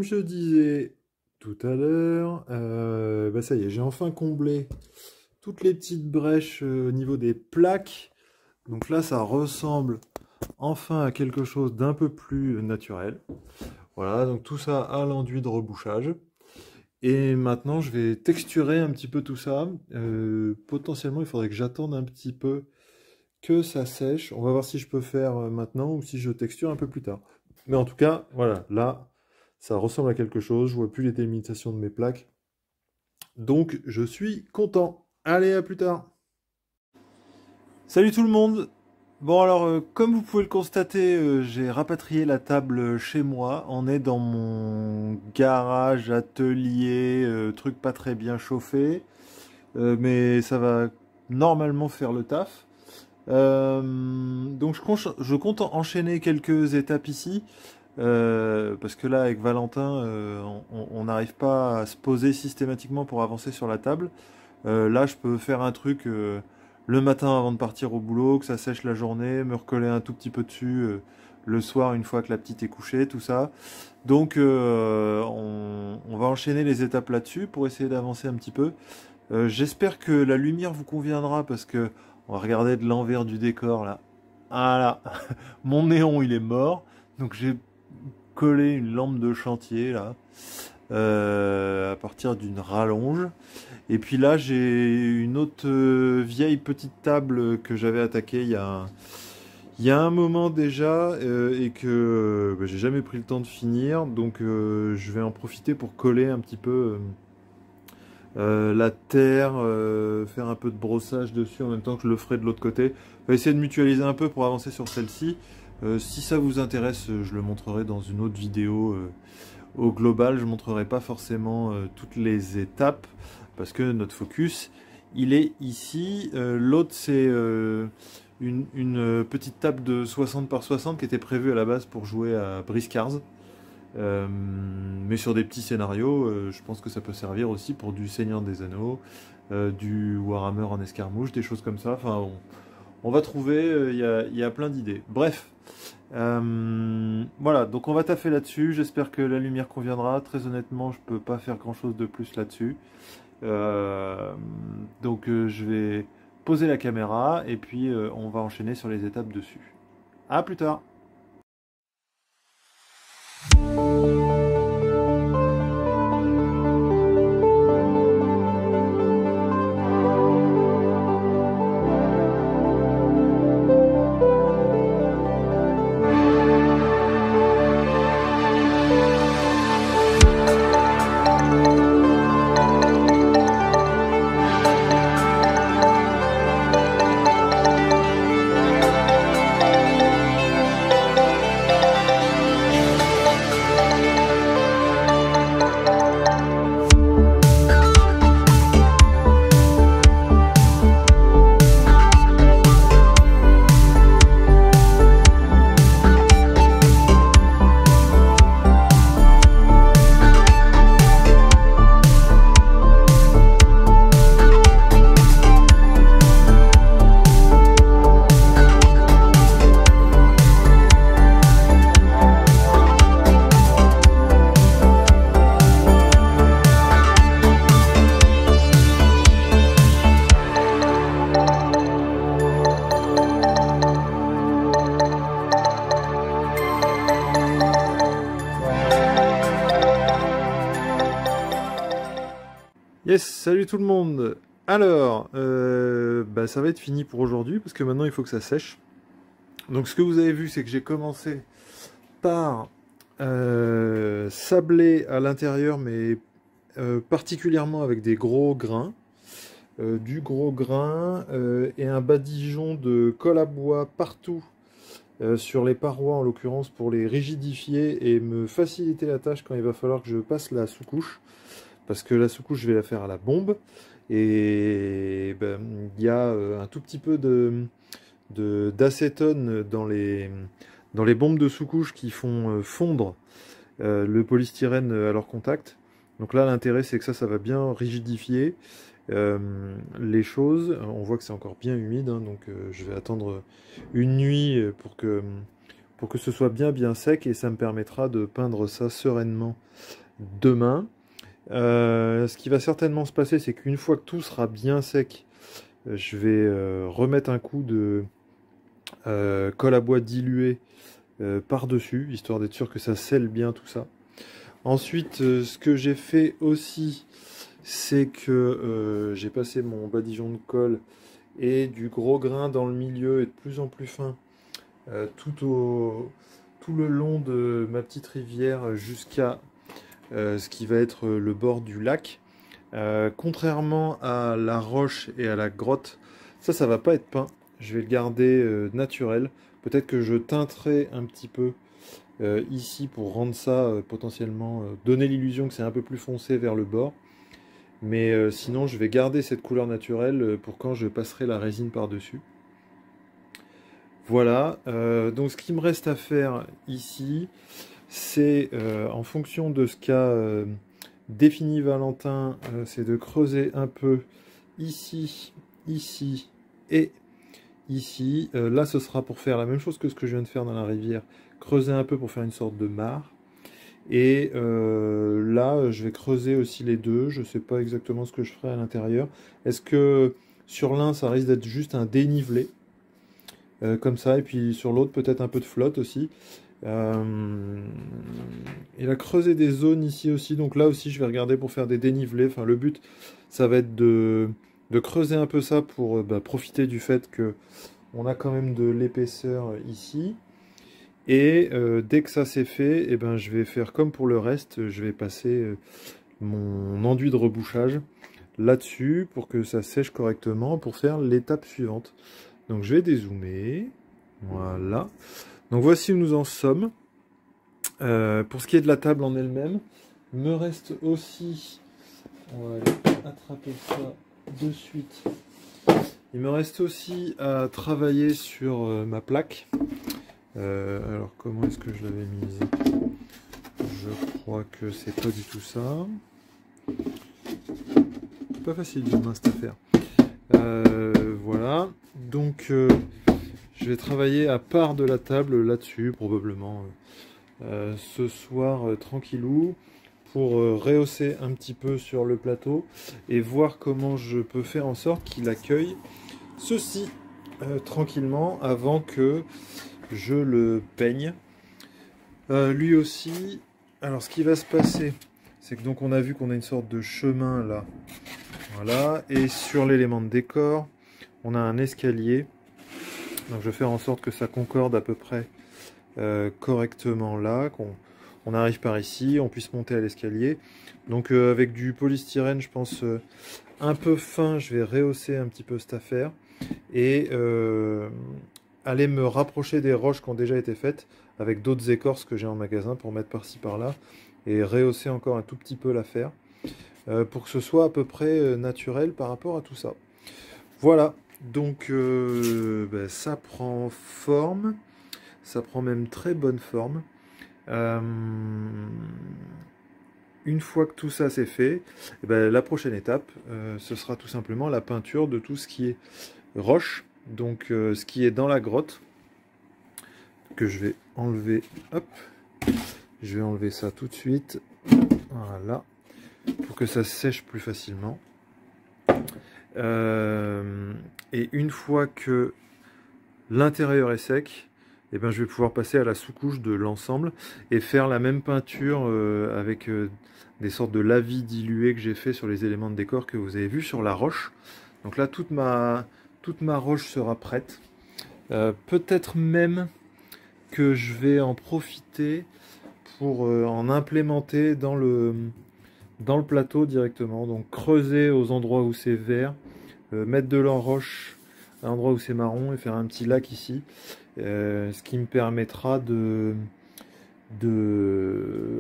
je disais tout à l'heure, ça y est, j'ai enfin comblé toutes les petites brèches au niveau des plaques. Donc là, ça ressemble enfin à quelque chose d'un peu plus naturel. Voilà, donc tout ça à l'enduit de rebouchage. Et maintenant, je vais texturer un petit peu tout ça. Potentiellement, il faudrait que j'attende un petit peu que ça sèche. On va voir si je peux faire maintenant ou si je texture un peu plus tard. Mais en tout cas, voilà, là, ça ressemble à quelque chose. Je vois plus les délimitations de mes plaques. Donc, je suis content. Allez, à plus tard. Salut tout le monde. Bon alors, comme vous pouvez le constater, j'ai rapatrié la table chez moi. On est dans mon garage, atelier, truc pas très bien chauffé. Mais ça va normalement faire le taf. Donc je compte enchaîner quelques étapes ici. Parce que là, avec Valentin, on n'arrive pas à se poser systématiquement pour avancer sur la table. Là, je peux faire un truc le matin avant de partir au boulot, que ça sèche la journée, me recoller un tout petit peu dessus le soir une fois que la petite est couchée, tout ça. Donc, on va enchaîner les étapes là-dessus pour essayer d'avancer un petit peu. J'espère que la lumière vous conviendra parce que on va regarder de l'envers du décor là. Voilà, mon néon il est mort, donc j'ai collé une lampe de chantier là à partir d'une rallonge. Et puis là, j'ai une autre vieille petite table que j'avais attaquée il y a un moment déjà et que j'ai jamais pris le temps de finir. Donc je vais en profiter pour coller un petit peu la terre, faire un peu de brossage dessus en même temps que je le ferai de l'autre côté. On va essayer de mutualiser un peu pour avancer sur celle-ci. Si ça vous intéresse, je le montrerai dans une autre vidéo. Au global, je ne montrerai pas forcément toutes les étapes parce que notre focus, il est ici. L'autre, c'est une petite table de 60 par 60 qui était prévue à la base pour jouer à Briscars. Mais sur des petits scénarios, je pense que ça peut servir aussi pour du Seigneur des Anneaux, du Warhammer en escarmouche, des choses comme ça. Enfin, on va trouver, il y a plein d'idées. Bref, voilà, donc on va taffer là-dessus. J'espère que la lumière conviendra. Très honnêtement, je peux pas faire grand-chose de plus là-dessus. Donc je vais poser la caméra et puis on va enchaîner sur les étapes dessus. À plus tard. Yes, salut tout le monde. Alors, ça va être fini pour aujourd'hui parce que maintenant il faut que ça sèche. Donc ce que vous avez vu, c'est que j'ai commencé par sabler à l'intérieur, mais particulièrement avec des gros grains. Du gros grain et un badigeon de colle à bois partout sur les parois en l'occurrence pour les rigidifier et me faciliter la tâche quand il va falloir que je passe la sous-couche. Parce que la sous-couche, je vais la faire à la bombe. Et il y a un tout petit peu d'acétone dans les bombes de sous-couche qui font fondre le polystyrène à leur contact. Donc là, l'intérêt, c'est que ça va bien rigidifier les choses. On voit que c'est encore bien humide, hein, donc je vais attendre une nuit pour que pour que ce soit bien sec, et ça me permettra de peindre ça sereinement demain. Ce qui va certainement se passer, c'est qu'une fois que tout sera bien sec, je vais remettre un coup de colle à bois dilué par-dessus, histoire d'être sûr que ça scelle bien tout ça. Ensuite, ce que j'ai fait aussi, c'est que j'ai passé mon badigeon de colle et du gros grain dans le milieu et de plus en plus fin tout le long de ma petite rivière jusqu'à ce qui va être le bord du lac. Contrairement à la roche et à la grotte, ça va pas être peint. Je vais le garder naturel. Peut-être que je teinterai un petit peu ici pour rendre ça potentiellement, donner l'illusion que c'est un peu plus foncé vers le bord. Mais sinon, je vais garder cette couleur naturelle pour quand je passerai la résine par-dessus. Voilà, donc ce qui me reste à faire ici, c'est en fonction de ce qu'a défini Valentin, c'est de creuser un peu ici, ici et ici. Là, ce sera pour faire la même chose que ce que je viens de faire dans la rivière, creuser un peu pour faire une sorte de mare. Et là, je vais creuser aussi les deux. Je ne sais pas exactement ce que je ferai à l'intérieur. Est-ce que sur l'un, ça risque d'être juste un dénivelé comme ça, et puis sur l'autre peut-être un peu de flotte aussi. Il a creusé des zones ici aussi, donc là aussi je vais regarder pour faire des dénivelés. Enfin, le but, ça va être de creuser un peu ça pour profiter du fait que on a quand même de l'épaisseur ici. Et dès que ça c'est fait, eh ben, je vais faire comme pour le reste, je vais passer mon enduit de rebouchage là-dessus pour que ça sèche correctement pour faire l'étape suivante. Donc je vais dézoomer, voilà. Donc voici où nous en sommes. Pour ce qui est de la table en elle-même, il me reste aussi, on va aller attraper ça de suite. Il me reste aussi à travailler sur ma plaque. Alors comment est-ce que je l'avais mise? Je crois que c'est pas du tout ça. Pas facile demain cette affaire. Voilà, donc je vais travailler à part de la table là-dessus, probablement ce soir tranquillou, pour rehausser un petit peu sur le plateau et voir comment je peux faire en sorte qu'il accueille ceci tranquillement avant que je le peigne. Lui aussi, alors ce qui va se passer, c'est que donc on a vu qu'on a une sorte de chemin là. Voilà, et sur l'élément de décor, on a un escalier. Donc je vais faire en sorte que ça concorde à peu près correctement là, qu'on arrive par ici, on puisse monter à l'escalier. Donc avec du polystyrène, je pense un peu fin, je vais rehausser un petit peu cette affaire et aller me rapprocher des roches qui ont déjà été faites avec d'autres écorces que j'ai en magasin pour mettre par-ci par-là et rehausser encore un tout petit peu l'affaire. Pour que ce soit à peu près naturel par rapport à tout ça. Voilà, donc ça prend forme, ça prend même très bonne forme. Une fois que tout ça c'est fait, la prochaine étape, ce sera tout simplement la peinture de tout ce qui est roche, donc ce qui est dans la grotte, que je vais enlever, hop, je vais enlever ça tout de suite, voilà, pour que ça sèche plus facilement. Et une fois que l'intérieur est sec, je vais pouvoir passer à la sous-couche de l'ensemble et faire la même peinture avec des sortes de lavis dilués que j'ai fait sur les éléments de décor que vous avez vu sur la roche. Donc là, toute ma roche sera prête. Peut-être même que je vais en profiter pour en implémenter dans le plateau directement, donc creuser aux endroits où c'est vert, mettre de l'enroche à l'endroit où c'est marron et faire un petit lac ici, ce qui me permettra de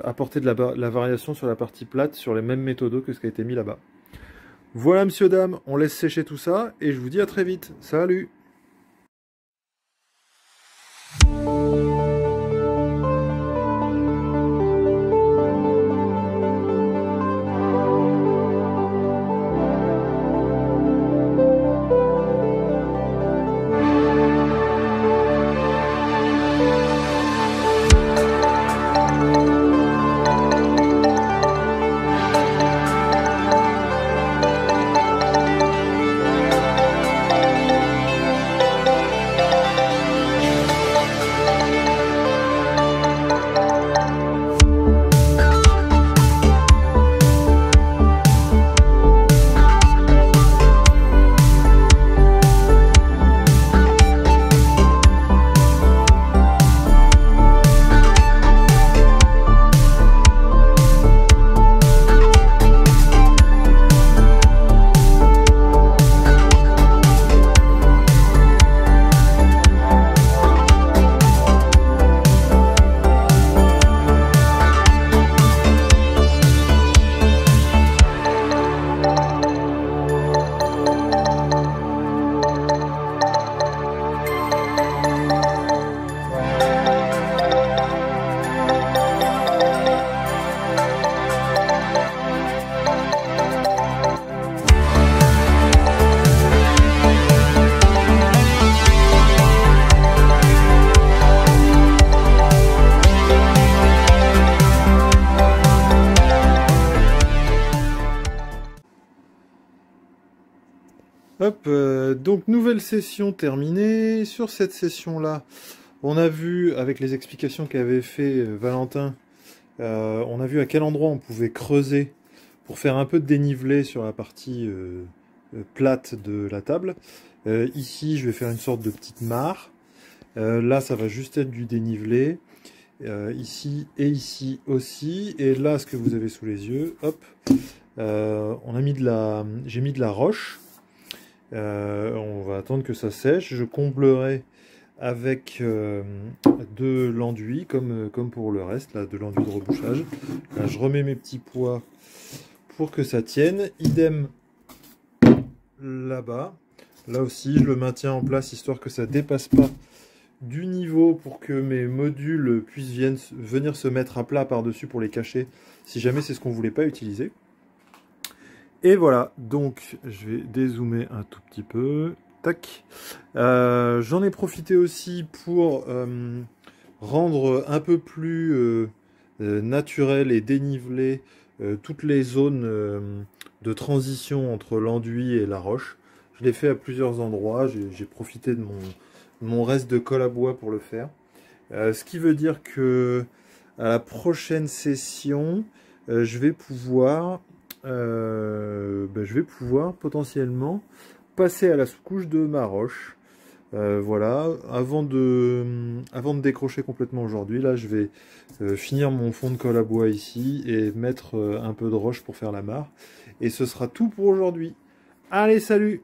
apporter de la variation sur la partie plate sur les mêmes méthodos que ce qui a été mis là-bas. Voilà monsieur dame, on laisse sécher tout ça et je vous dis à très vite. Salut! Hop, donc nouvelle session terminée. Sur cette session-là, on a vu, avec les explications qu'avait fait Valentin, on a vu à quel endroit on pouvait creuser pour faire un peu de dénivelé sur la partie plate de la table. Ici, je vais faire une sorte de petite mare. Là, ça va juste être du dénivelé. Ici et ici aussi. Et là, ce que vous avez sous les yeux, hop, j'ai mis de la roche. On va attendre que ça sèche. Je comblerai avec de l'enduit, comme pour le reste, là, de l'enduit de rebouchage. Là, je remets mes petits pois pour que ça tienne. Idem là-bas. Là aussi, je le maintiens en place, histoire que ça ne dépasse pas du niveau, pour que mes modules puissent venir se mettre à plat par-dessus pour les cacher, si jamais c'est ce qu'on ne voulait pas utiliser. Et voilà, donc je vais dézoomer un tout petit peu. Tac. J'en ai profité aussi pour rendre un peu plus naturel et dénivelé toutes les zones de transition entre l'enduit et la roche. Je l'ai fait à plusieurs endroits, j'ai profité de mon reste de colle à bois pour le faire. Ce qui veut dire que à la prochaine session, je vais pouvoir potentiellement passer à la sous-couche de ma roche. Voilà, avant de décrocher complètement aujourd'hui, là je vais finir mon fond de colle à bois ici et mettre un peu de roche pour faire la mare. Et ce sera tout pour aujourd'hui. Allez, salut!